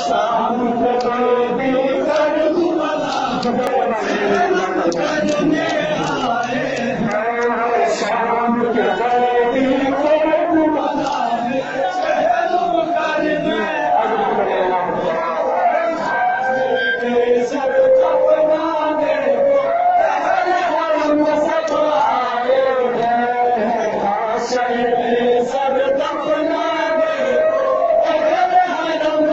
شام کے قیدی کربلا سلام کرنے آئے ہیں، شام کے قیدی کربلا سلام کرنے سر اپنانے کو اہل حرم سب آئے ہیں، شہر سر اپنانے کو اہل حرم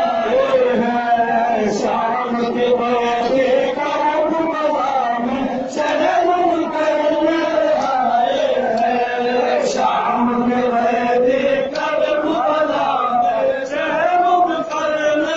سب آئے ہیں، شام کے قیدی کربلا میں سلام کرنے آئے ہیں، شام کے قیدی کربلا میں سلام کرنے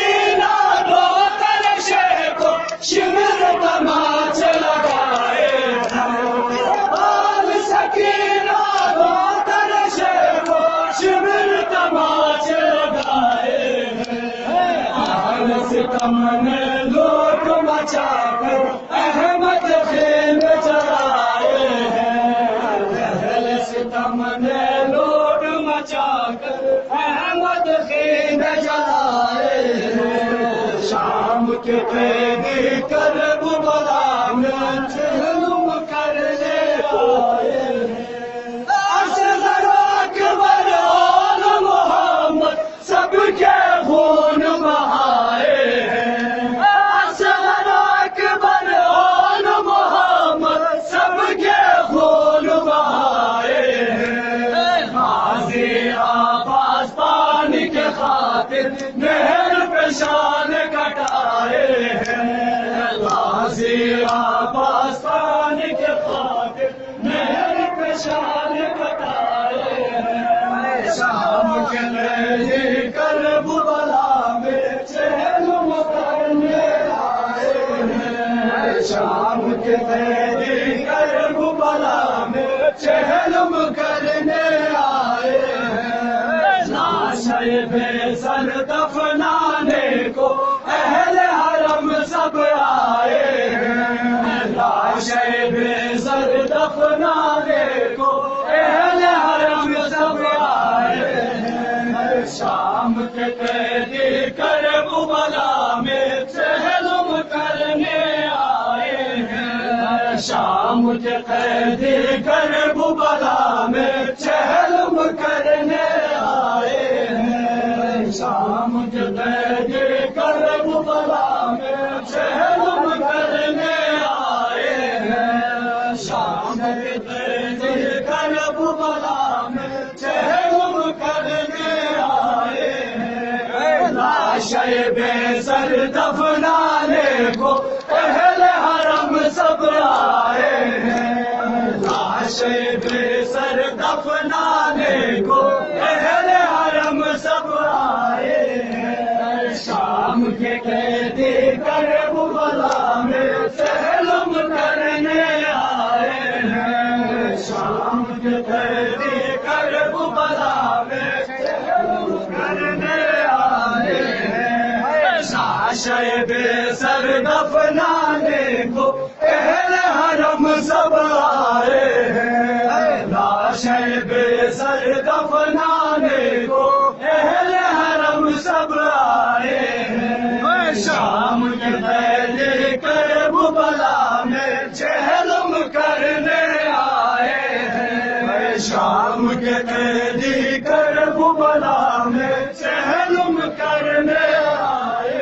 سکینہ دو ترشے کو شمر تماچے لگائے ہیں، بال سکینہ دو ترشے کو شمر تماچے لگائے ہیں، آل ستم نے لوٹ مچا کر احمد خیمے جلائے ہیں، اہل ستم نے لوٹ مچا کر احمد خیمے جلائے ہیں، شام کے قیدی کربلا میں ظلم کرنے آئے ہیں، اصغر اکبر آل محمد سب کے خون بہائے ہیں، اصغر اکبر آل محمد سب کے خون بہائے ہیں، غازی عباس پانی کے خاطر نہر پیشان کٹائے ہیں، غازی عباس پانی کے خاطر نہر پیشان کٹائے ہیں، شام کے قیدی کربلا میں ظلم کرنے آئے ہیں، شام کے قیدی کربلا میں ظلم کرنے آئے ہیں، لاشیں بے سر دفنانے کو اہل حرم سب آئے ہیں، لاشیں بے سر دفنانے کو اہل حرم سب آئے ہیں، شام کے قیدی کربلا میں ظلم کرنے آئے ہیں، شام کے قیدی کربلا میں ظلم کرنے آئے ہیں، شام کے قیدی کربلا میں ظلم کرنے آئے ہیں، شام کے قیدی کربلا میں ظلم کرنے آئے ہیں، لاشیں بے سر دفنانے کو اہل حرم سب آئے ہیں، لاشیں بے سر دفنانے کو اہل حرم سب آئے ہیں، شام کے قیدی کربلا میں ظلم کرنے آئے ہیں، شام کے قیدی کربلا میں ظلم کرنے آئے ہیں، لاشیں بے سر دفنانے کو اہل حرم سب آئے ہیں، لاشیں بے سر دفنانے کو اہل حرم سب آئے ہیں، شام کے قیدی کربلا میں ظلم کرنے آئے ہیں، شام کے قیدی کربلا میں ظلم کرنے آئے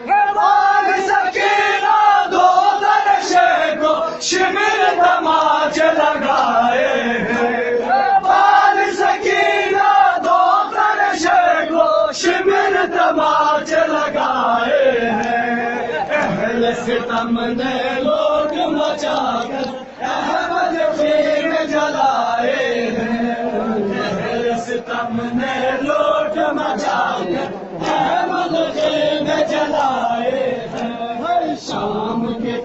ہیں، بال سکینہ دو ترشے کو شمر تماچے لگائے ہیں، بال سکینہ دو ترشے کو شمر تماچے لگائے ہیں، اہل ستم نے لوٹ مچا کر احمد خیمے جلائے ہیں، اہل ستم نے لوٹ مچا کر احمد خیمے جلائے ہیں، شام کے